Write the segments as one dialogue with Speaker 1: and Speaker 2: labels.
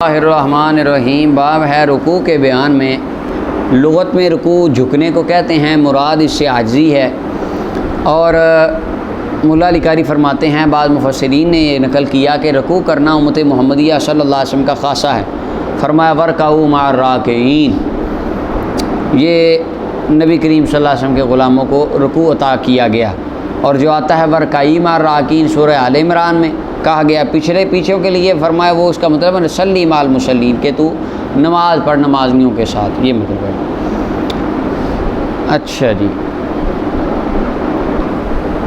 Speaker 1: الرحمن الرحیم۔ باب ہے رکوع کے بیان میں۔ لغت میں رکوع جھکنے کو کہتے ہیں، مراد اس سے عاجزی ہے۔ اور مولا علی قاری فرماتے ہیں، بعض مفسرین نے یہ نقل کیا کہ رکوع کرنا امت محمدیہ صلی اللہ علیہ وسلم کا خاصہ ہے۔ فرمایا ورکعوا مع الراکعین، یہ نبی کریم صلی اللہ علیہ وسلم کے غلاموں کو رکوع عطا کیا گیا۔ اور جو آتا ہے ورکعی مع الراکعین سورہ آل عمران میں کہا گیا پیچھوں کے لیے، فرمایا وہ اس کا مطلب ہے صلی مع المصلین، کہ تو نماز پڑھ نمازیوں کے ساتھ، یہ مطلب ہے۔ اچھا جی،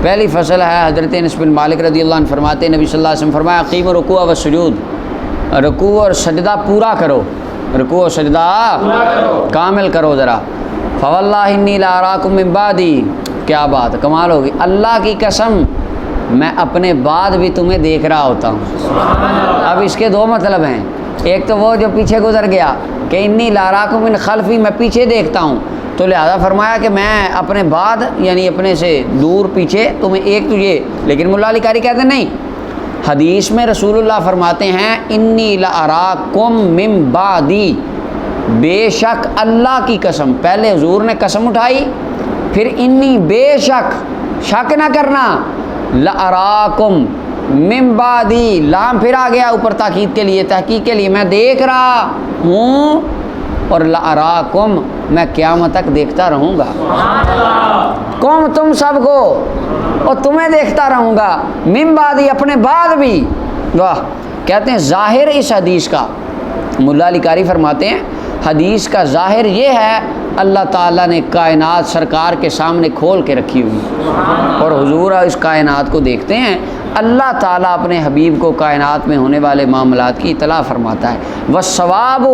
Speaker 1: پہلی فصل ہے حضرت انس بن مالک رضی اللہ عنہ فرماتے ہیں، نبی صلی اللہ علیہ وسلم فرمایا اقیم الرکوع والسجود، رکوع اور سجدہ پورا کرو، رکوع اور سجدہ کامل کرو ذرا۔ فواللہ انی لا اراکم من بعدی، کیا بات کمال ہوگی، اللہ کی قسم میں اپنے بعد بھی تمہیں دیکھ رہا ہوتا ہوں۔ اب اس کے دو مطلب ہیں، ایک تو وہ جو پیچھے گزر گیا کہ انی لا اراکم من خلفی، میں پیچھے دیکھتا ہوں، تو لہذا فرمایا کہ میں اپنے بعد یعنی اپنے سے دور پیچھے تمہیں ایک تجھے، لیکن مولا علی قاری کہتے ہیں نہیں، حدیث میں رسول اللہ فرماتے ہیں انی لا اراکم من بعدی، بے شک اللہ کی قسم، پہلے حضور نے قسم اٹھائی، پھر انی بے شک، شک نہ کرنا، لَأَرَاكُمْ مِن بَعْدِي، لام پھر آ گیا اوپر تاکید کے لیے، تحقیق کے لیے، میں دیکھ رہا ہوں، اور لَأَرَاكُمْ میں قیامت تک دیکھتا رہوں گا، قوم تم سب کو، اور تمہیں دیکھتا رہوں گا، من بعدی اپنے بعد بھی۔ واہ، کہتے ہیں ظاہر اس حدیث کا، مولا علی قاری فرماتے ہیں حدیث کا ظاہر یہ ہے اللہ تعالیٰ نے کائنات سرکار کے سامنے کھول کے رکھی ہوئی، اور حضور اس کائنات کو دیکھتے ہیں۔ اللہ تعالیٰ اپنے حبیب کو کائنات میں ہونے والے معاملات کی اطلاع فرماتا ہے۔ والثواب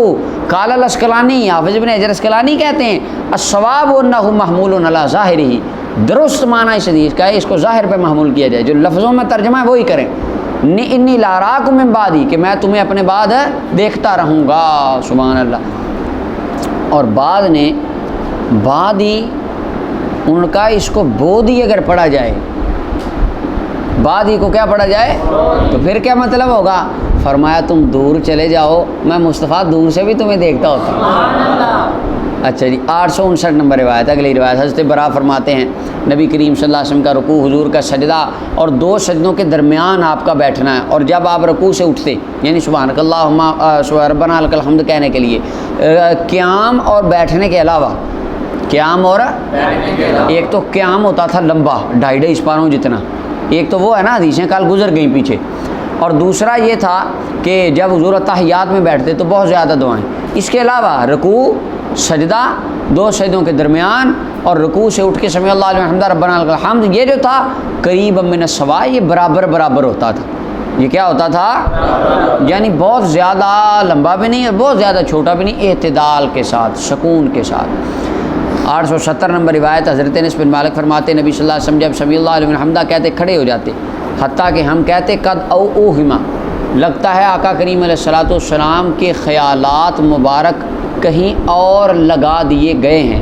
Speaker 1: قال الاسقلانی، حافظ ابن حجر اسقلانی کہتے ہیں الثواب انہ محمول علی ظاہرہ، درست معنی اس حدیث کا ہے اس کو ظاہر پہ محمول کیا جائے، جو لفظوں میں ترجمہ ہے وہی کریں، انی لا اراکم من بعدی، کہ میں تمہیں اپنے بعد دیکھتا رہوں گا، سبحان اللہ۔ اور بعد نے بعدی ان کا اس کو بودی اگر پڑھا جائے، بعدی کو کیا پڑھا جائے تو پھر کیا مطلب ہوگا؟ فرمایا تم دور چلے جاؤ، میں مصطفیٰ دور سے بھی تمہیں دیکھتا ہوتا ہوں۔ اچھا جی، 859 نمبر روایت، اگلی روایت حضرت برا فرماتے ہیں نبی کریم صلی اللہ علیہ وسلم کا رکوع، حضور کا سجدہ، اور دو سجدوں کے درمیان آپ کا بیٹھنا ہے، اور جب آپ رکوع سے اٹھتے یعنی سبحانک اللہم ربنا لک الحمد کہنے کے لیے، قیام اور بیٹھنے کے علاوہ، قیام اور ایک تو قیام ہوتا تھا لمبا 2.5 پاروں جتنا، ایک تو وہ ہے نا حدیثیں کل گزر گئیں پیچھے، اور دوسرا یہ تھا کہ جب حضور تحیات میں بیٹھتے تو بہت زیادہ دعائیں، اس کے علاوہ رکوع، سجدہ، دو سجدوں کے درمیان، اور رکوع سے اٹھ کے سمیع اللہ لمن حمدہ ربنا لک الحمد، یہ جو تھا قریب من السواء، یہ برابر ہوتا تھا، یہ کیا ہوتا تھا یعنی بہت زیادہ لمبا بھی نہیں اور بہت زیادہ چھوٹا بھی نہیں، اعتدال کے ساتھ، سکون کے ساتھ۔ 870 نمبر روایت حضرت انس بن مالک فرماتے ہیں نبی صلی اللہ علیہ وسلم جب سمیع اللہ لمن حمدہ کہتے کھڑے ہو جاتے، حتیٰ کہ ہم کہتے قد اوہما، لگتا ہے آقا کریم علیہ الصلوۃ والسلام کے خیالات مبارک کہیں اور لگا دیے گئے ہیں،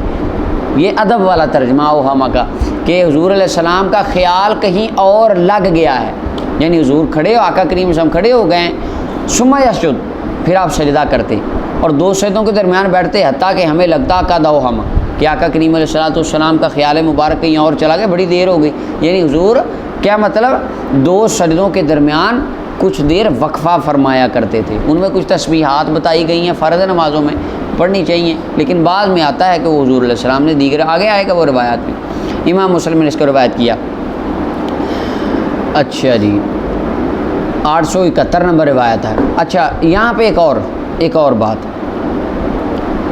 Speaker 1: یہ ادب والا ترجمہ اوہما کا، کہ حضور علیہ السلام کا خیال کہیں اور لگ گیا ہے، یعنی حضور کھڑے ہو، آقا کریم صلی اللہ علیہ وسلم کھڑے ہو گئے، ثم یسجد، پھر آپ سجدہ کرتے اور دو سجدوں کے درمیان بیٹھتے، حتیٰ کہ ہمیں لگتا قد اوہما کہ آقا کریم علیہ الصلوۃ والسلام کا خیال مبارک کہیں اور چلا گیا، بڑی دیر ہو گئی، یعنی حضور کیا مطلب دو سجدوں کے درمیان کچھ دیر وقفہ فرمایا کرتے تھے، ان میں کچھ تسبیحات بتائی گئی ہیں فرض نمازوں میں پڑھنی چاہیے، لیکن بعض میں آتا ہے کہ وہ حضور علیہ السلام نے دیگر آگے آئے گا وہ روایات میں، امام مسلم نے اس کو روایت کیا۔ اچھا جی، 871 نمبر روایت ہے۔ اچھا، یہاں پہ ایک اور بات،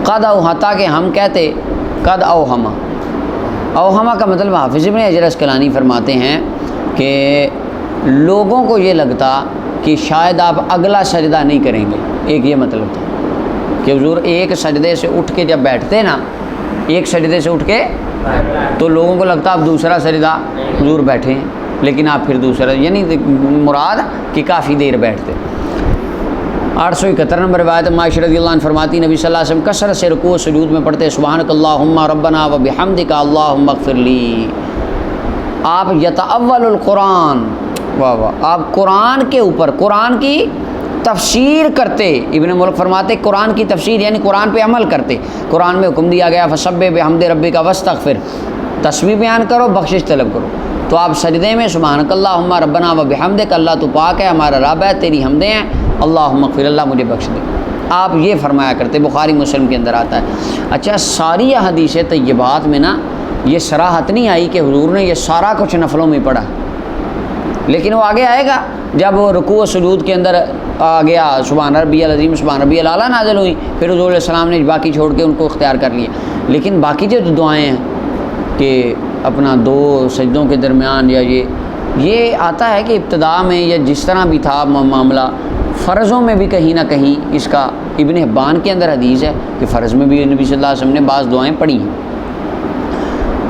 Speaker 1: قد اوہتا کہ ہم کہتے قد اوہما، اوہما کا مطلب حافظ ابن حجر اسقلانی فرماتے ہیں کہ لوگوں کو یہ لگتا کہ شاید آپ اگلا سجدہ نہیں کریں گے، ایک یہ مطلب تھا کہ حضور ایک سجدے سے اٹھ کے جب بیٹھتے نا، ایک سجدے سے اٹھ کے تو لوگوں کو لگتا آپ دوسرا سجدہ حضور بیٹھے ہیں، لیکن آپ پھر دوسرا، یعنی مراد کہ کافی دیر بیٹھتے۔ 871 نمبر روایت عائشہ رضی اللہ عنہ فرماتی نبی صلی اللہ علیہ وسلم کثرت سے رکوع و سجود میں پڑھتے سبحانک اللہم ربنا و بحمدک اللہم اغفر لی۔ آپ یتأول القرآن، واہ واہ، آپ قرآن کے اوپر، قرآن کی تفسیر کرتے، ابن ملک فرماتے قرآن کی تفسیر یعنی قرآن پہ عمل کرتے۔ قرآن میں حکم دیا گیا فسبح بحمد ربک واستغفر، تسبیح بیان کرو، بخشش طلب کرو، تو آپ سجدے میں سبحانک اللہم ربنا و بحمدک، اللہ تو پاک ہے، ہمارا رب ہے، تیری حمدیں ہیں، اللہم اغفر، اللہ مجھے بخش دے، آپ یہ فرمایا کرتے۔ بخاری مسلم کے اندر آتا ہے۔ اچھا، ساری احادیث طیبات میں نا یہ صراحت نہیں آئی کہ حضور نے یہ سارا کچھ نفلوں میں پڑھا، لیکن وہ آگے آئے گا جب وہ رکوع و سجود کے اندر آ گیا سبحان ربی العظیم سبحان ربی الاعلیٰ نازل ہوئی، پھر حضور علیہ السلام نے باقی چھوڑ کے ان کو اختیار کر لیا۔ لیکن باقی جو دعائیں ہیں کہ اپنا دو سجدوں کے درمیان یا یہ آتا ہے کہ ابتدا میں یا جس طرح بھی تھا معاملہ، فرضوں میں بھی کہیں نہ کہیں اس کا ابن حبان کے اندر حدیث ہے کہ فرض میں بھی نبی صلی اللہ علیہ وسلم نے بعض دعائیں پڑھی ہیں۔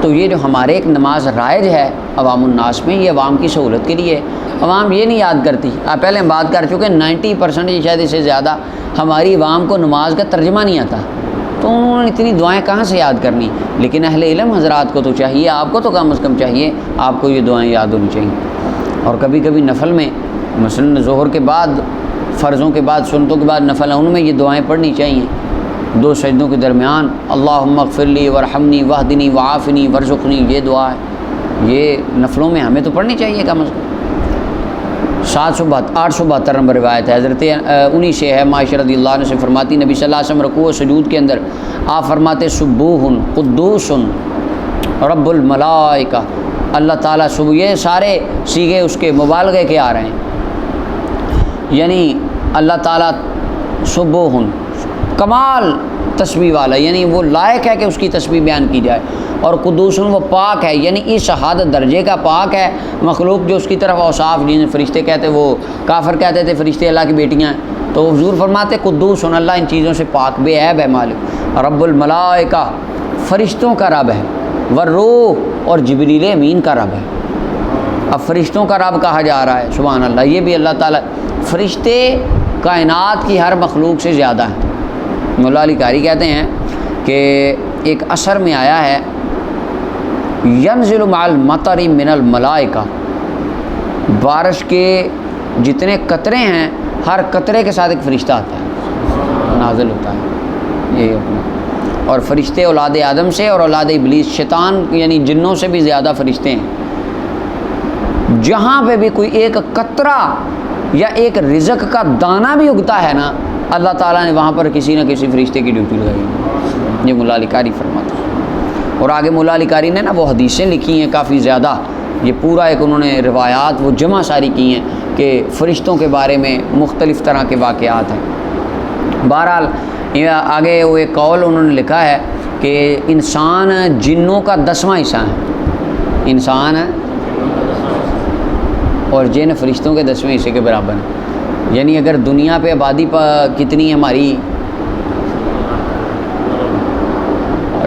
Speaker 1: تو یہ جو ہمارے ایک نماز رائج ہے عوام الناس میں، یہ عوام کی سہولت کے لیے، عوام یہ نہیں یاد کرتی۔ آپ پہلے ہم بات کر چکے 90% شاید اس سے زیادہ ہماری عوام کو نماز کا ترجمہ نہیں آتا، تو انہوں نے اتنی دعائیں کہاں سے یاد کرنی؟ لیکن اہل علم حضرات کو تو چاہیے، آپ کو تو کم از کم چاہیے آپ کو یہ دعائیں یاد ہونی چاہیے۔ اور کبھی کبھی نفل میں مثلاً ظہر کے بعد، فرضوں کے بعد، سنتوں کے بعد نفل ان میں یہ دعائیں پڑھنی چاہیے دو سجدوں کے درمیان، اللہم اغفر لی ورحمنی واہدنی وعافنی ورزقنی، یہ دعا ہے، یہ نفلوں میں ہمیں تو پڑھنی چاہیے کم از کم۔ 872 نمبر روایت ہے، حضرت انہی سے ہے، عائشہ رضی اللہ عنہ سے فرماتی نبی صلی اللہ علیہ وسلم رکوع و سجود کے اندر آپ فرماتے سبوح قدوس رب الملائکہ، اللہ تعالیٰ سبوح، یہ سارے سیغے اس کے مبالغے کے آ رہے ہیں، یعنی اللہ تعالیٰ سبوح کمال تسبیح والا، یعنی وہ لائق ہے کہ اس کی تسبیح بیان کی جائے، اور قدوس وہ پاک ہے، یعنی اس حد درجے کا پاک ہے مخلوق جو اس کی طرف اوصاف، جن فرشتے کہتے وہ کافر کہتے تھے فرشتے اللہ کی بیٹیاں ہیں، تو حضور فرماتے قدوس اللہ ان چیزوں سے پاک بے عیب ہے مالک، رب الملائکہ فرشتوں کا رب ہے، والروح اور جبریل امین کا رب ہے۔ اب فرشتوں کا رب کہا جا رہا ہے، سبحان اللہ، یہ بھی اللہ تعالیٰ، فرشتے کائنات کی ہر مخلوق سے زیادہ ہیں۔ مولا علی قاری کہتے ہیں کہ ایک اثر میں آیا ہے ینزل مع المطر من الملائکہ، بارش کے جتنے قطرے ہیں ہر قطرے کے ساتھ ایک فرشتہ آتا ہے، نازل ہوتا ہے یہ اپنا، اور فرشتے اولاد آدم سے اور اولاد ابلیس شیطان یعنی جنوں سے بھی زیادہ فرشتے ہیں۔ جہاں پہ بھی کوئی ایک قطرہ یا ایک رزق کا دانہ بھی اگتا ہے نا، اللہ تعالیٰ نے وہاں پر کسی نہ کسی فرشتے کی ڈیوٹی لگائی، یہ مولا علی قاری فرماتا ہے۔ اور آگے مولا علی قاری نے نا وہ حدیثیں لکھی ہیں کافی زیادہ، یہ پورا ایک انہوں نے روایات وہ جمع ساری کی ہیں کہ فرشتوں کے بارے میں مختلف طرح کے واقعات ہیں۔ بہرحال آگے وہ ایک قول انہوں نے لکھا ہے کہ انسان جنوں کا 10واں حصہ ہے، انسان ہے اور جن فرشتوں کے 10ویں حصے کے برابر ہیں، یعنی اگر دنیا پہ آبادی کتنی ہے ہماری،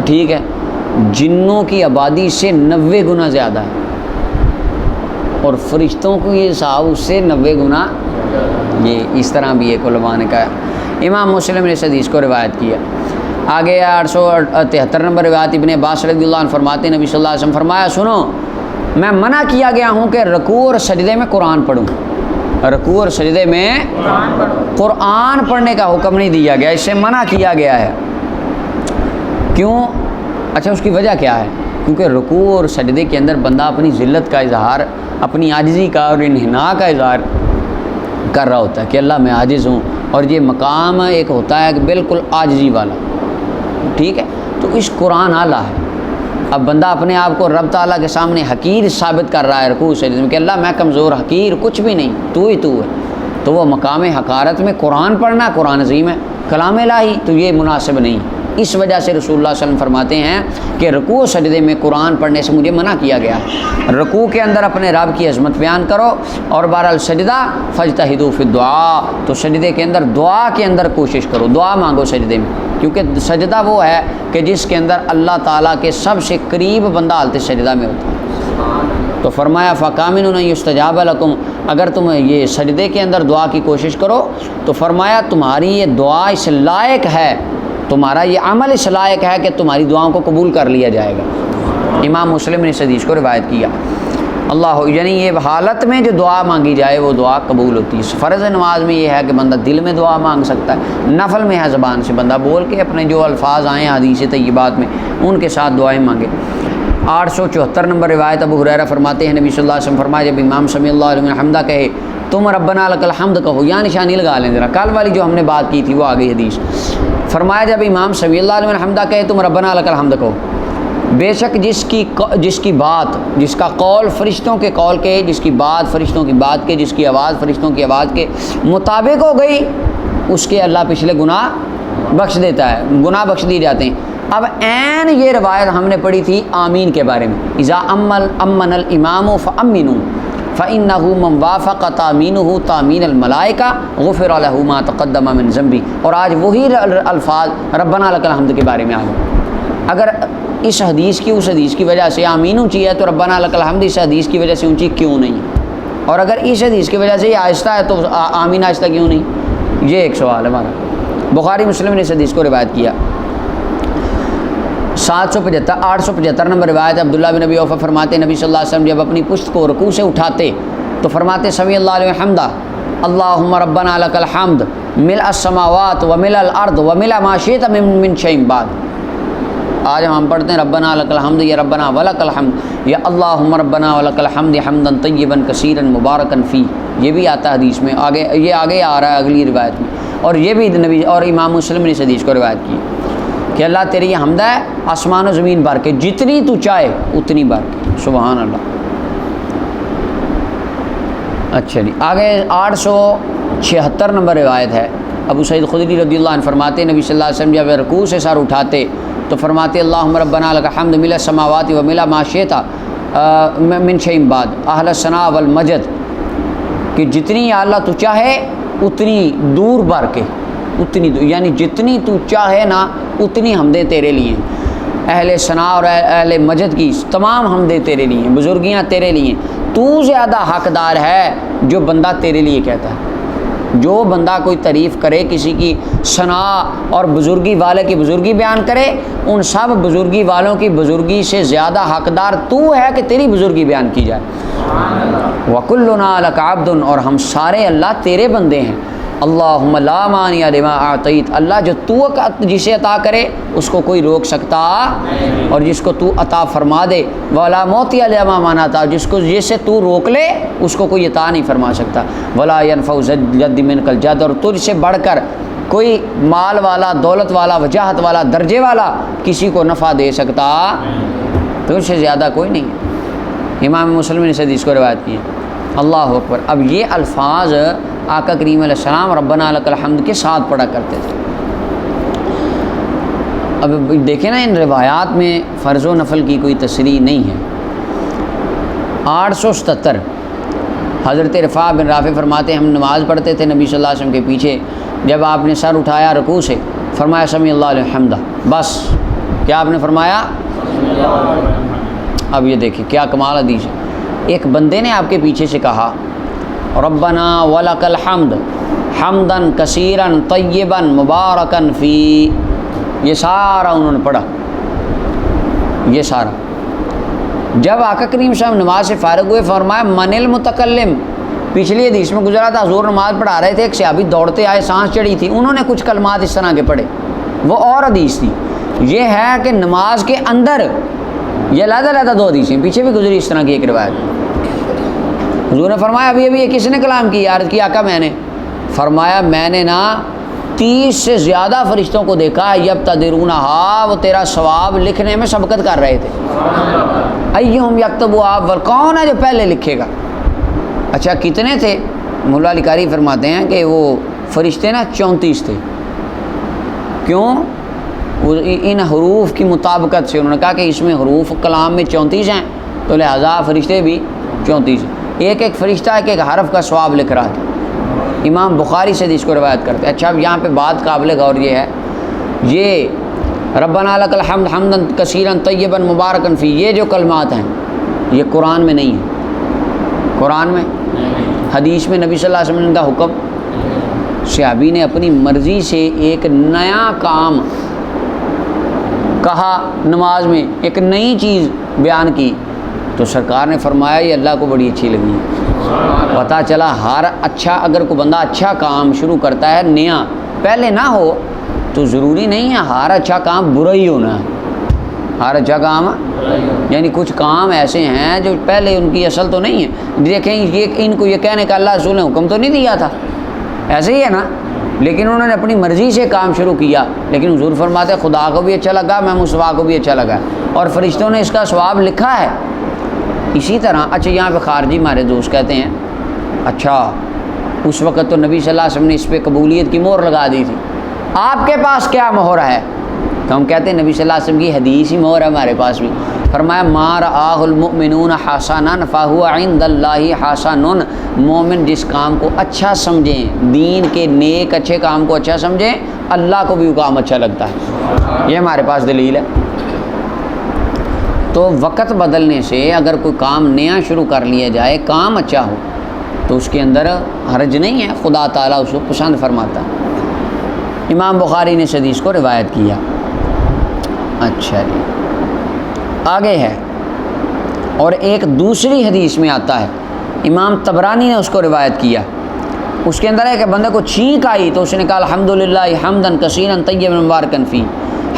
Speaker 1: ٹھیک ہے، جنوں کی آبادی سے 90 گنا زیادہ ہے، اور فرشتوں کو یہ حساب اس سے 90 گنا، یہ اس طرح بھی ایک علماء نے کہا۔ امام مسلم نے اس حدیث کو روایت کیا۔ آگے 873 نمبر روایت ابن عباس رضی اللہ عنہ فرماتے نبی صلی اللہ علیہ وسلم فرمایا سنو، میں منع کیا گیا ہوں کہ رکوع اور سجدے میں قرآن پڑھوں، رکوع اور سجدے میں قرآن پڑھنے کا حکم نہیں دیا گیا، اس سے منع کیا گیا ہے۔ کیوں؟ اچھا، اس کی وجہ کیا ہے؟ کیونکہ رکوع اور سجدے کے اندر بندہ اپنی ذلت کا اظہار، اپنی عاجزی کا اور انحناء کا اظہار کر رہا ہوتا ہے کہ اللہ میں عاجز ہوں، اور یہ مقام ایک ہوتا ہے کہ بالکل عاجزی والا، ٹھیک ہے، تو اس قرآن اعلیٰ ہے۔ اب بندہ اپنے آپ کو رب تعالیٰ کے سامنے حقیر ثابت کر رہا ہے رکوع سجدے میں کہ اللہ میں کمزور، حقیر، کچھ بھی نہیں، تو ہی تو ہے، تو وہ مقام حقارت میں قرآن پڑھنا، قرآن عظیم ہے، کلام الہی، تو یہ مناسب نہیں۔ اس وجہ سے رسول اللہ صلی اللہ علیہ وسلم فرماتے ہیں کہ رکوع سجدے میں قرآن پڑھنے سے مجھے منع کیا گیا ہے۔ رکوع کے اندر اپنے رب کی عظمت بیان کرو، اور بہرحال سجدہ فاجتہدوا فی الدعاء، تو سجدے کے اندر دعا کے اندر کوشش کرو، دعا مانگو سجدے میں، کیونکہ سجدہ وہ ہے کہ جس کے اندر اللہ تعالیٰ کے سب سے قریب بندہ حالت سجدہ میں ہوتا ہے۔ تو فرمایا فَقَامِنُ يُسْتَجَابَ لَكُمْ، اگر تم یہ سجدے کے اندر دعا کی کوشش کرو تو فرمایا تمہاری یہ دعا اس لائق ہے، تمہارا یہ عمل اس لائق ہے کہ تمہاری دعاؤں کو قبول کر لیا جائے گا۔ امام مسلم نے اس حدیث کو روایت کیا۔ اللہ یعنی یہ حالت میں جو دعا مانگی جائے وہ دعا قبول ہوتی ہے۔ فرض نماز میں یہ ہے کہ بندہ دل میں دعا مانگ سکتا ہے، نفل میں ہے زبان سے بندہ بول کے اپنے جو الفاظ آئیں حدیث طیبات میں ان کے ساتھ دعائیں مانگے۔ 874 نمبر روایت ابو ہریرہ فرماتے ہیں نبی صلی اللہ علیہ وسلم فرمایا جب امام سمیع اللہ لمن حمدہ کہے تم ربنا لک الحمد کہو، یا نشانی لگا لیں ذرا، کل والی جو ہم نے بات کی تھی وہ آگئی حدیث۔ فرمایا جب امام سمیع اللہ لمن حمدہ کہے تم ربنا لک الحمد کہو، بے شک جس کی بات، جس کا قول فرشتوں کے قول کے، جس کی بات فرشتوں کی بات کے، جس کی آواز فرشتوں کی آواز کے مطابق ہو گئی، اس کے اللہ پچھلے گناہ بخش دیتا ہے، گناہ بخش دیے جاتے ہیں۔ اب عین یہ روایت ہم نے پڑھی تھی آمین کے بارے میں، اذا امن الامام فامنوا فانه من وافق تامینه تامین الملائکہ غفر له ما تقدم من ذنبی، اور آج وہی الفاظ ربنا لک الحمد کے بارے میں آ گئے۔ اگر اس حدیث کی اس حدیث کی وجہ سے آمین اونچی ہے تو ربنا لک الحمد اس حدیث کی وجہ سے اونچی کیوں نہیں؟ اور اگر اس حدیث کی وجہ سے یہ آہستہ ہے تو آمین آہستہ کیوں نہیں؟ یہ ایک سوال ہے ہمارا۔ بخاری مسلم نے اس حدیث کو روایت کیا۔ 875 نمبر روایت عبداللہ بن ابی اوفا فرماتے نبی صلی اللہ علیہ وسلم جب اپنی پشت کو رکوع سے اٹھاتے تو فرماتے سمیع اللہ علیہ حمدہ اللہم ربنا لک الحمد ملء السماوات وملء الارض وملء ما شئت من شیء بعد۔ آج ہم پڑھتے ہیں ربنا لک الحمد یا ربنا ولک الحمد یا اللہم ربنا ولک الحمد حمدا طیبا کثیرا مبارکا فی، یہ بھی آتا ہے حدیث میں، آگے آ رہا ہے اگلی روایت میں، اور یہ بھی نبی اور امام مسلم نے اس حدیث کو روایت کی کہ اللہ تیری یہ حمد ہے آسمان و زمین بھر کے، جتنی تو چاہے اتنی بھر کے، سبحان اللہ۔ اچھا جی آگے 876 نمبر روایت ہے ابو سعید خدری رضی اللہ عنہ فرماتے نبی صلی اللہ علیہ وسلم جب رکوع سے سر اٹھاتے تو فرماتے اللہم ربنا لک الحمد ملء السماوات وملء ما شئت من شیء بعد اہل الثناء والمجد، کہ جتنی یا اللہ تو چاہے اتنی دور بھر کے، اتنی دور یعنی جتنی تو چاہے نا اتنی حمدیں تیرے لیے، اہل ثناء اور اہل مجد کی تمام حمدیں تیرے لیے، بزرگیاں تیرے لیے، تو زیادہ حقدار ہے جو بندہ تیرے لیے کہتا ہے۔ جو بندہ کوئی تعریف کرے کسی کی ثناء اور بزرگی والے کی بزرگی بیان کرے، ان سب بزرگی والوں کی بزرگی سے زیادہ حقدار تو ہے کہ تیری بزرگی بیان کی جائے۔ وَكُلُّنَا لَكَ عَبْدٌ، اور ہم سارے اللہ تیرے بندے ہیں۔ اللہم لا مانع لما اعطیت، اللہ جو تو جسے عطا کرے اس کو کوئی روک سکتا، اور جس کو تو عطا فرما دے ولا معطی لما منعت، جسے تو روک لے اس کو کوئی عطا نہیں فرما سکتا۔ ولا ينفع ذا الجد منک الجد، اور تجھ سے بڑھ کر کوئی مال والا، دولت والا، وجاہت والا، درجے والا کسی کو نفع دے سکتا تجھ سے زیادہ کوئی نہیں۔ امام مسلم نے اس حدیث کو روایت کی ہے۔ اللہ اکبر۔ اب یہ الفاظ آقا کریم علیہ السلام ربنا لک الحمد کے ساتھ پڑھا کرتے تھے۔ اب دیکھیں نا ان روایات میں فرض و نفل کی کوئی تصریح نہیں ہے۔ 877 حضرت رفاع بن رافع فرماتے ہم نماز پڑھتے تھے نبی صلی اللہ علیہ وسلم کے پیچھے، جب آپ نے سر اٹھایا رکوع سے فرمایا سمیع اللہ علیہ حمدہ، بس کیا آپ نے فرمایا؟ اب یہ دیکھیں کیا کمال حدیث ہے۔ ایک بندے نے آپ کے پیچھے سے کہا ربنا ولک الحمد حمدا کثیرا طیبا مبارکا فی، یہ سارا انہوں نے پڑھا، یہ سارا۔ جب آقا کریم صاحب نماز سے فارغ ہوئے فرمایا من المتکلم، پچھلی حدیث میں گزرا تھا حضور نماز پڑھا رہے تھے، ایک صحابی دوڑتے آئے، سانس چڑھی تھی، انہوں نے کچھ کلمات اس طرح کے پڑھے، وہ اور حدیث تھی۔ یہ ہے کہ نماز کے اندر یہ علیحدہ دو حدیثیں پیچھے بھی گزری اس طرح کی ایک روایت۔ حضور نے فرمایا ابھی یہ کس نے کلام کی؟ عرض کی آقا میں نے۔ فرمایا میں نے نا 30 سے زیادہ فرشتوں کو دیکھا یبتدرونہا، وہ تیرا ثواب لکھنے میں سبقت کر رہے تھے۔ ایہم یکتبو اول، کون ہے جو پہلے لکھے گا؟ اچھا کتنے تھے؟ مولا علی قاری فرماتے ہیں کہ وہ فرشتے نا 34 تھے۔ کیوں؟ ان حروف کی مطابقت سے، انہوں نے کہا کہ اس میں حروف کلام میں 34 ہیں تو لہذا فرشتے بھی 34 ہیں، ایک ایک فرشتہ ایک حرف کا ثواب لکھ رہا تھا۔ امام بخاری سے اس کو روایت کرتے ہیں۔ اچھا اب یہاں پہ بات قابل غور یہ ہے، یہ ربنا لک الحمد حمدا کثیرا طیبا مبارکا فی، یہ جو کلمات ہیں یہ قرآن میں نہیں ہے، قرآن میں حدیث میں نبی صلی اللہ علیہ وسلم کا حکم، صحابی نے اپنی مرضی سے ایک نیا کام کہا، نماز میں ایک نئی چیز بیان کی، تو سرکار نے فرمایا یہ اللہ کو بڑی اچھی لگی ہے۔ پتہ چلا ہر اچھا، اگر کوئی بندہ اچھا کام شروع کرتا ہے نیا، پہلے نہ ہو تو ضروری نہیں ہے ہر اچھا کام برا ہی ہونا ہے۔ ہر اچھا کام یعنی کچھ کام ایسے ہیں جو پہلے ان کی اصل تو نہیں ہے، دیکھیں یہ ان کو یہ کہنے کا اللہ رسول نے حکم تو نہیں دیا تھا، ایسے ہی ہے نا، لیکن انہوں نے اپنی مرضی سے کام شروع کیا، لیکن حضور فرماتے ہیں خدا کو بھی اچھا لگا، میں مصطفیٰ کو بھی اچھا لگا اور فرشتوں نے اس کا ثواب لکھا ہے۔ اسی طرح اچھا یہاں پہ خارجی ہمارے دوست کہتے ہیں اچھا اس وقت تو نبی صلی اللہ علیہ وسلم نے اس پہ قبولیت کی مہر لگا دی تھی، آپ کے پاس کیا مہر ہے؟ تو ہم کہتے ہیں نبی صلی اللہ علیہ وسلم کی حدیث ہی مہر ہے ہمارے پاس بھی۔ فرمایا ما رآہ المؤمنون حسنا فہو عند اللہ حسن، مومن جس کام کو اچھا سمجھیں، دین کے نیک اچھے کام کو اچھا سمجھیں، اللہ کو بھی وہ کام اچھا لگتا ہے۔ یہ ہمارے پاس دلیل ہے۔ تو وقت بدلنے سے اگر کوئی کام نیا شروع کر لیا جائے، کام اچھا ہو تو اس کے اندر حرج نہیں ہے، خدا تعالیٰ اس کو پسند فرماتا ہے۔ امام بخاری نے اس حدیث کو روایت کیا۔ اچھا جی آگے ہے، اور ایک دوسری حدیث میں آتا ہے، امام طبرانی نے اس کو روایت کیا، اس کے اندر ہے کہ بندے کو چھینک آئی تو اس نے کہا الحمدللہ حمدن کثیرا طیبا مبارکا فی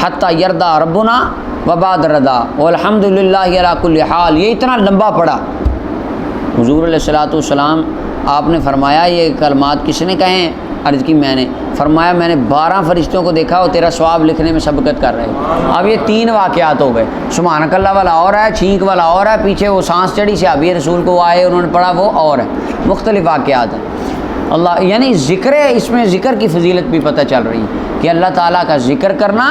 Speaker 1: حتی یرضا ربنا وبعد رضا والحمدللہ علی کل حال۔ یہ اتنا لمبا پڑا، حضور علیہ الصلوۃ والسلام آپ نے فرمایا یہ کلمات کس نے کہیں؟ عرض کی میں نے، فرمایا میں نے 12 فرشتوں کو دیکھا وہ تیرا ثواب لکھنے میں سبقت کر رہے ہیں۔ اب یہ 3 واقعات ہو گئے، سبحانک اللہ والا اور ہے، چھینک والا اور ہے، پیچھے وہ سانس چڑھی صحابی رسول کو آئے انہوں نے پڑھا وہ اور ہے، مختلف واقعات ہیں۔ اللہ یعنی ذکر ہے، اس میں ذکر کی فضیلت بھی پتہ چل رہی ہے کہ اللہ تعالیٰ کا ذکر کرنا،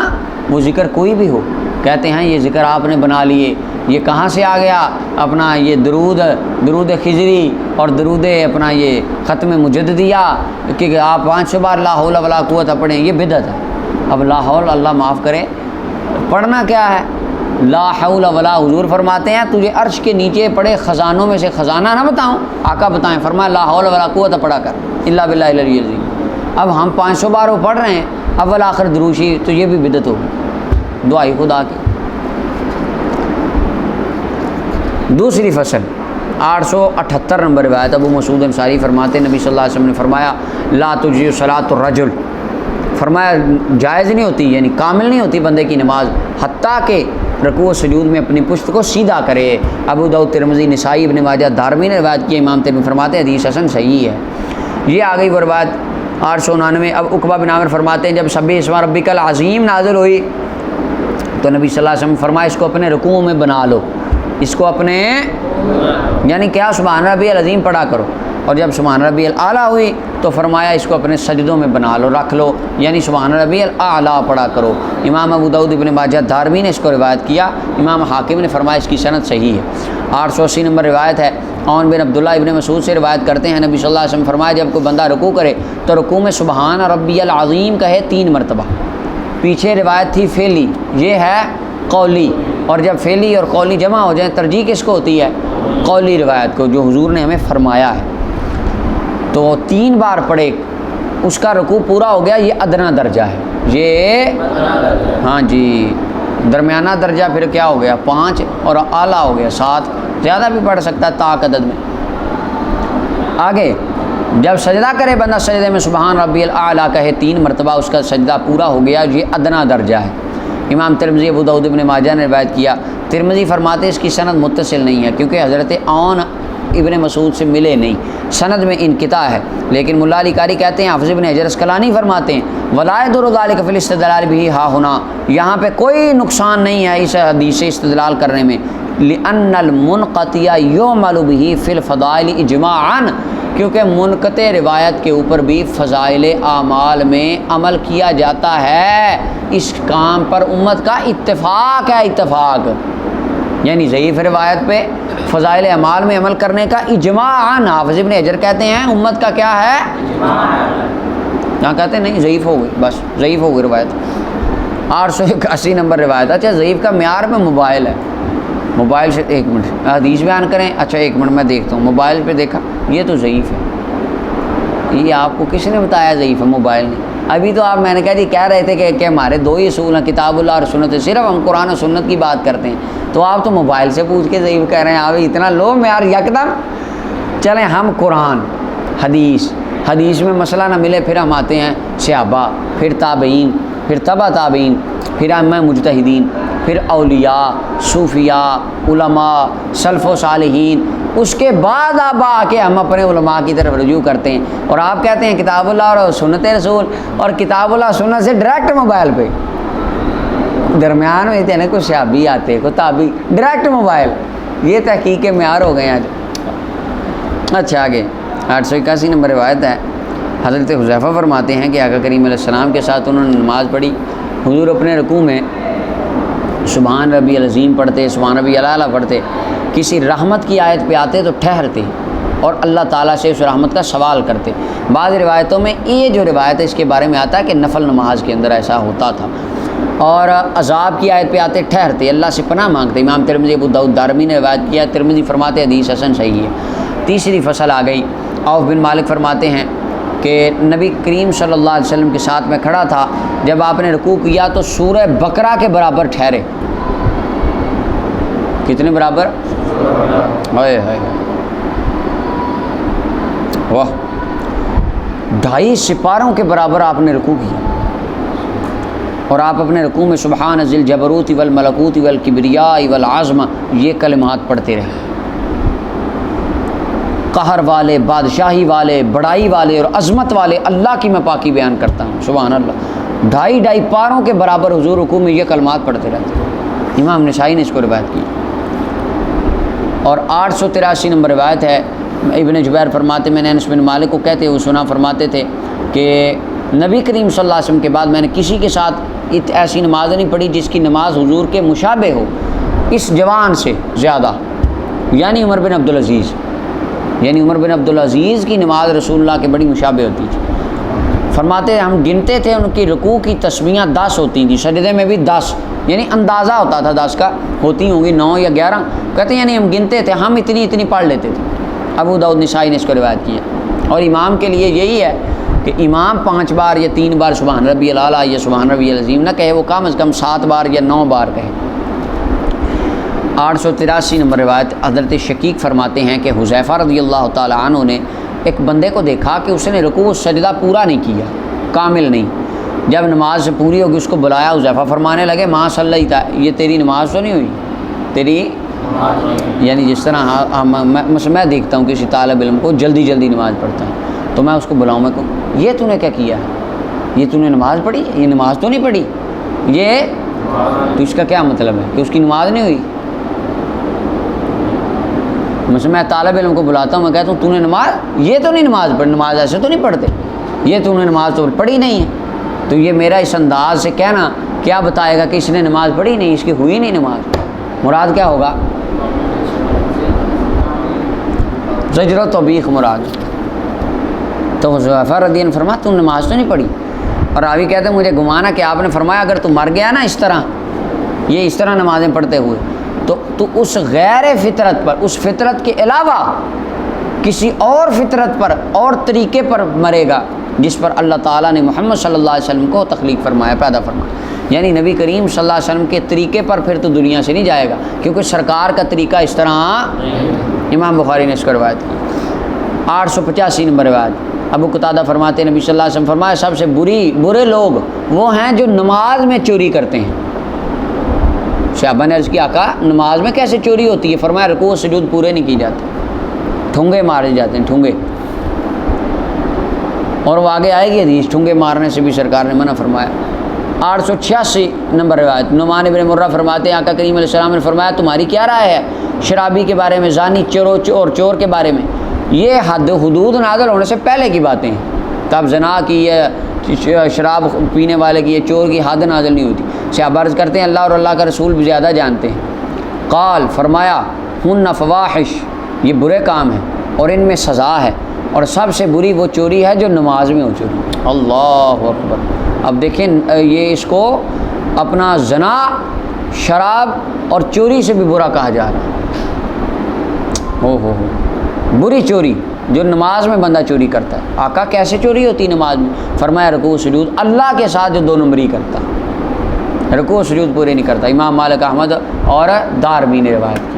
Speaker 1: وہ ذکر کوئی بھی ہو، کہتے ہیں یہ ذکر آپ نے بنا لیے، یہ کہاں سے آ گیا؟ اپنا یہ درود خضری اور درود اپنا یہ ختم مجددیہ کہ آپ 500 بار لا حول ولا قوت پڑھیں، یہ بدعت ہے۔ اب لا حول اللہ معاف کرے، پڑھنا کیا ہے؟ لا حول ولا، حضور فرماتے ہیں تجھے عرش کے نیچے پڑے خزانوں میں سے خزانہ نہ بتاؤں؟ آقا بتائیں، فرمایا لا حول ولا قوت پڑھا کر الا باللہ العلی العظیم۔ اب ہم 500 بار وہ پڑھ رہے ہیں اول آخر دروشی، تو یہ بھی بدعت ہوگی، دعائی خدا کی۔ دوسری فصل 878 نمبر روایت، ابو مسعود انصاری فرماتے نبی صلی اللہ علیہ وسلم نے فرمایا لا تجزئ صلاۃ الرجل، فرمایا جائز نہیں ہوتی یعنی کامل نہیں ہوتی بندے کی نماز حتیٰ کہ رکوع و سجود میں اپنی پشت کو سیدھا کرے۔ ابو داؤد، ترمذی، نسائی، ابن ماجہ، دارمی نے روایت کی، امام ترمذی فرماتے ہیں حدیث حسن صحیح ہے۔ یہ آ گئی وہ روایت 899۔ اب عقبہ بن عامر فرماتے ہیں جب سبح اسم ربک العظیم نازل ہوئی تو نبی صلی اللہ علیہ وسلم فرمایا اس کو اپنے رکوع میں بنا لو، اس کو اپنے یعنی کیا سبحان ربی العظیم پڑھا کرو، اور جب سبحان ربی الاعلیٰ ہوئی تو فرمایا اس کو اپنے سجدوں میں بنا لو، رکھ لو، یعنی سبحان ربی الاعلیٰ پڑھا کرو۔ امام ابو داؤد، ابن ماجہ، دارمی نے اس کو روایت کیا، امام حاکم نے فرمایا اس کی سند صحیح ہے۔ 880 نمبر روایت ہے، عون بن عبداللہ ابن مسعود سے روایت کرتے ہیں نبی صلی اللہ علیہ وسلم فرمایا جب کوئی بندہ رکوع کرے تو رکوع میں سبحان ربی العظیم کہے 3 مرتبہ۔ پیچھے روایت تھی فعلی، یہ ہے قولی، اور جب فعلی اور قولی جمع ہو جائیں ترجیح کس کو ہوتی ہے؟ قولی روایت کو، جو حضور نے ہمیں فرمایا ہے۔ تو 3 بار پڑھے، اس کا رکوع پورا ہو گیا، یہ ادنا درجہ ہے، یہ ہاں جی درمیانہ درجہ پھر کیا ہو گیا 5، اور اعلیٰ ہو گیا 7، زیادہ بھی پڑھ سکتا ہے طاق عدد میں۔ آگے جب سجدہ کرے بندہ سجدے میں سبحان ربی الاعلیٰ کہے 3 مرتبہ، اس کا سجدہ پورا ہو گیا، یہ ادنا درجہ ہے۔ امام ترمذی، ابو داؤد، ابن ماجہ نے روایت کیا، ترمذی فرماتے اس کی سند متصل نہیں ہے کیونکہ حضرت عون ابن مسعود سے ملے نہیں، سند میں انقطاع ہے، لیکن ملا علی قاری کہتے ہیں، حافظ ابن حجر اسقلانی فرماتے ہیں ولا يضر ذلك في الاستدلال به ها هنا، یہاں پہ کوئی نقصان نہیں ہے اس حدیث سے استدلال کرنے میں، لأن المنقطع يعمل به في الفضائل اجماعا، کیونکہ منقطع روایت کے اوپر بھی فضائل اعمال میں عمل کیا جاتا ہے، اس کام پر امت کا اتفاق ہے، اتفاق یعنی ضعیف روایت پہ فضائل اعمال میں عمل کرنے کا اجماعاً، حافظ ابن حجر کہتے ہیں امت کا کیا ہے؟ یہاں کہتے ہیں نہیں ضعیف ہو گئی، بس ضعیف ہو گئی روایت۔ 881 نمبر روایت۔ اچھا ضعیف کا معیار میں موبائل ہے، موبائل سے 1 منٹ حدیث بیان کریں، اچھا 1 منٹ میں دیکھتا ہوں، موبائل پہ دیکھا یہ تو ضعیف ہے، یہ آپ کو کس نے بتایا ضعیف ہے؟ موبائل نے، ابھی تو آپ میں نے کہا جی کہہ رہے تھے کہ ہمارے دو ہی اصول ہیں کتاب اللہ اور سنت، صرف ہم قرآن و سنت کی بات کرتے ہیں، تو آپ تو موبائل سے پوچھ کے ضعیف کہہ رہے ہیں، آپ اتنا لو معیار یکدم۔ چلیں ہم قرآن حدیث میں مسئلہ نہ ملے، پھر ہم آتے ہیں صحابہ، پھر تابعین، پھر تبع تابعین، پھر ائمہ مجتہدین، پھر اولیاء، صوفیاء، علماء، سلف و صالحین، اس کے بعد آپ آ کے ہم اپنے علماء کی طرف رجوع کرتے ہیں، اور آپ کہتے ہیں کتاب اللہ اور سنت رسول، اور کتاب اللہ سنت سے ڈائریکٹ موبائل پہ، درمیان میں اتنے کچھ صحابی آتے کو تابعی، ڈائریکٹ موبائل، یہ تحقیق کے معیار ہو گئے ہیں آج۔ اچھا آگے 881 نمبر روایت ہے، حضرت حذیفہ فرماتے ہیں کہ آقا کریم علیہ السلام کے ساتھ انہوں نے نماز پڑھی، حضور اپنے رکوع میں سبحان ربی العظیم پڑھتے، سبحان ربی الاعلیٰ پڑھتے، کسی رحمت کی آیت پہ آتے تو ٹھہرتے اور اللہ تعالیٰ سے اس رحمت کا سوال کرتے۔ بعض روایتوں میں یہ جو روایت ہے اس کے بارے میں آتا ہے کہ نفل نماز کے اندر ایسا ہوتا تھا، اور عذاب کی آیت پہ آتے ٹھہرتے، اللہ سے پناہ مانگتے۔ امام ترمذی ابو داؤد دارمی نے روایت کیا، ترمذی فرماتے حدیث حسن صحیح ہے۔ تیسری فصل آ گئی، عوف بن مالک فرماتے ہیں کہ نبی کریم صلی اللہ علیہ وسلم کے ساتھ میں کھڑا تھا، جب آپ نے رکوع کیا تو سورہ بقرہ کے برابر ٹھہرے۔ کتنے برابر؟ ہائے ہائے واہ، 2.5 سپاروں کے برابر آپ نے رکوع کیا، اور آپ اپنے رکوع میں سبحان ذی الجبروت والملکوت والکبریاء والعظمہ یہ کلمات پڑھتے رہے۔ قہر والے، بادشاہی والے، بڑائی والے اور عظمت والے اللہ کی میں پاکی بیان کرتا ہوں، سبحان اللہ۔ 2.5 پاروں کے برابر حضور رکوع میں یہ کلمات پڑھتے رہتے۔ امام نسائی نے اس کو روایت کی۔ اور 883 نمبر روایت ہے، ابن جبیر فرماتے میں نے انس بن مالک کو کہتے ہوئے سنا، فرماتے تھے کہ نبی کریم صلی اللہ علیہ وسلم کے بعد میں نے کسی کے ساتھ ایسی نماز نہیں پڑھی جس کی نماز حضور کے مشابہ ہو، اس جوان سے زیادہ، یعنی عمر بن عبدالعزیز، یعنی عمر بن عبدالعزیز کی نماز رسول اللہ کے بڑی مشابہ ہوتی تھی۔ فرماتے ہیں ہم گنتے تھے، ان کی رکوع کی تسبیحاں 10 ہوتی تھیں، سجدے میں بھی 10، یعنی اندازہ ہوتا تھا 10 کا، ہوتی ہوں گی 9 یا 11، کہتے ہیں یعنی ہم گنتے تھے، ہم اتنی پڑھ لیتے تھے۔ ابو داؤد نسائی نے اس کو روایت کیا۔ اور امام کے لیے یہی ہے کہ امام 5 بار یا 3 بار سبحان ربی الاعلیٰ یا سبحان ربی العظیم نہ کہے، وہ کم از کم 7 بار یا 9 بار کہے۔ 883 نمبر روایت، حضرت شقیق فرماتے ہیں کہ حذیفہ رضی اللہ تعالیٰ عنہ نے ایک بندے کو دیکھا کہ اس نے رکوع و سجدہ پورا نہیں کیا، کامل نہیں۔ جب نماز سے پوری ہوگی اس کو بلایا، حذیفہ فرمانے لگے ما صلیت، یہ تیری نماز تو نہیں ہوئی، تیری، یعنی جس طرح میں دیکھتا ہوں کسی طالب علم کو جلدی نماز پڑھتا ہے تو میں اس کو بلاؤں، میں کہوں یہ تو نے کیا کیا ہے، یہ تو نے نماز پڑھی، یہ نماز تو نہیں پڑھی، یہ تو اس کا کیا مطلب ہے کہ اس کی نماز نہیں ہوئی؟ میں طالب علم کو بلاتا ہوں، میں کہتا ہوں تو نے نماز، یہ تو نہیں نماز پڑھی، نماز ایسے تو نہیں پڑھتے، یہ تو نے نماز تو پڑھی نہیں ہے۔ تو یہ میرا اس انداز سے کہنا کیا بتائے گا کہ اس نے نماز پڑھی نہیں، اس کی ہوئی نہیں نماز، مراد کیا ہوگا؟ زجر و توبیخ مراد۔ تو حذیفہ رضی اللہ عنہ فرمایا تم نماز تو نہیں پڑھی، اور راوی کہتے ہیں مجھے گمانا کہ آپ نے فرمایا اگر تو مر گیا نا اس طرح، یہ اس طرح نمازیں پڑھتے ہوئے، تو اس غیر فطرت پر، اس فطرت کے علاوہ کسی اور فطرت پر اور طریقے پر مرے گا جس پر اللہ تعالیٰ نے محمد صلی اللہ علیہ وسلم کو تخلیق فرمایا، پیدا فرمایا، یعنی نبی کریم صلی اللہ علیہ وسلم کے طریقے پر پھر تو دنیا سے نہیں جائے گا، کیونکہ سرکار کا طریقہ اس طرح۔ امام بخاری نے اس کو روایت کی۔ 885 نمبر روایت، ابو قتادہ فرماتے ہیں نبی صلی اللہ علیہ وسلم فرمایا سب سے برے لوگ وہ ہیں جو نماز میں چوری کرتے ہیں۔ صحابہ نے عرض کیا آقا نماز میں کیسے چوری ہوتی ہے؟ فرمایا رکوع و سجود پورے نہیں کی جاتے، ٹھونگے مارے جاتے ہیں، ٹھونگے، اور وہ آگے آئے گی حدیث، ٹھونگے مارنے سے بھی سرکار نے منع فرمایا۔ 886 نمبر روایت، نعمان بن مرہ فرماتے ہیں آقا کریم علیہ السلام نے فرمایا تمہاری کیا رائے ہے شرابی کے بارے میں، زانی، اور چور کے بارے میں؟ یہ حد حدود نازل ہونے سے پہلے کی باتیں ہیں، تب زنا کی یا شراب پینے والے کی یا چور کی حد نازل نہیں ہوتی۔ صحابہ عرض کرتے ہیں اللہ اور اللہ کا رسول بھی زیادہ جانتے ہیں۔ قال فرمایا ہن فواحش، یہ برے کام ہیں اور ان میں سزا ہے، اور سب سے بری وہ چوری ہے جو نماز میں ہو چوری۔ اللہ اکبر۔ اب دیکھیں یہ اس کو اپنا زنا، شراب اور چوری سے بھی برا کہا جا رہا ہے۔ ہو بری چوری، جو نماز میں بندہ چوری کرتا ہے. آقا کیسے چوری ہوتی نماز میں؟ فرمایا رکوع سجود اللہ کے ساتھ جو 2 نمبری کرتا، رکوع سجود پورے نہیں کرتا. امام مالک احمد اور دارمی نے روایت کی.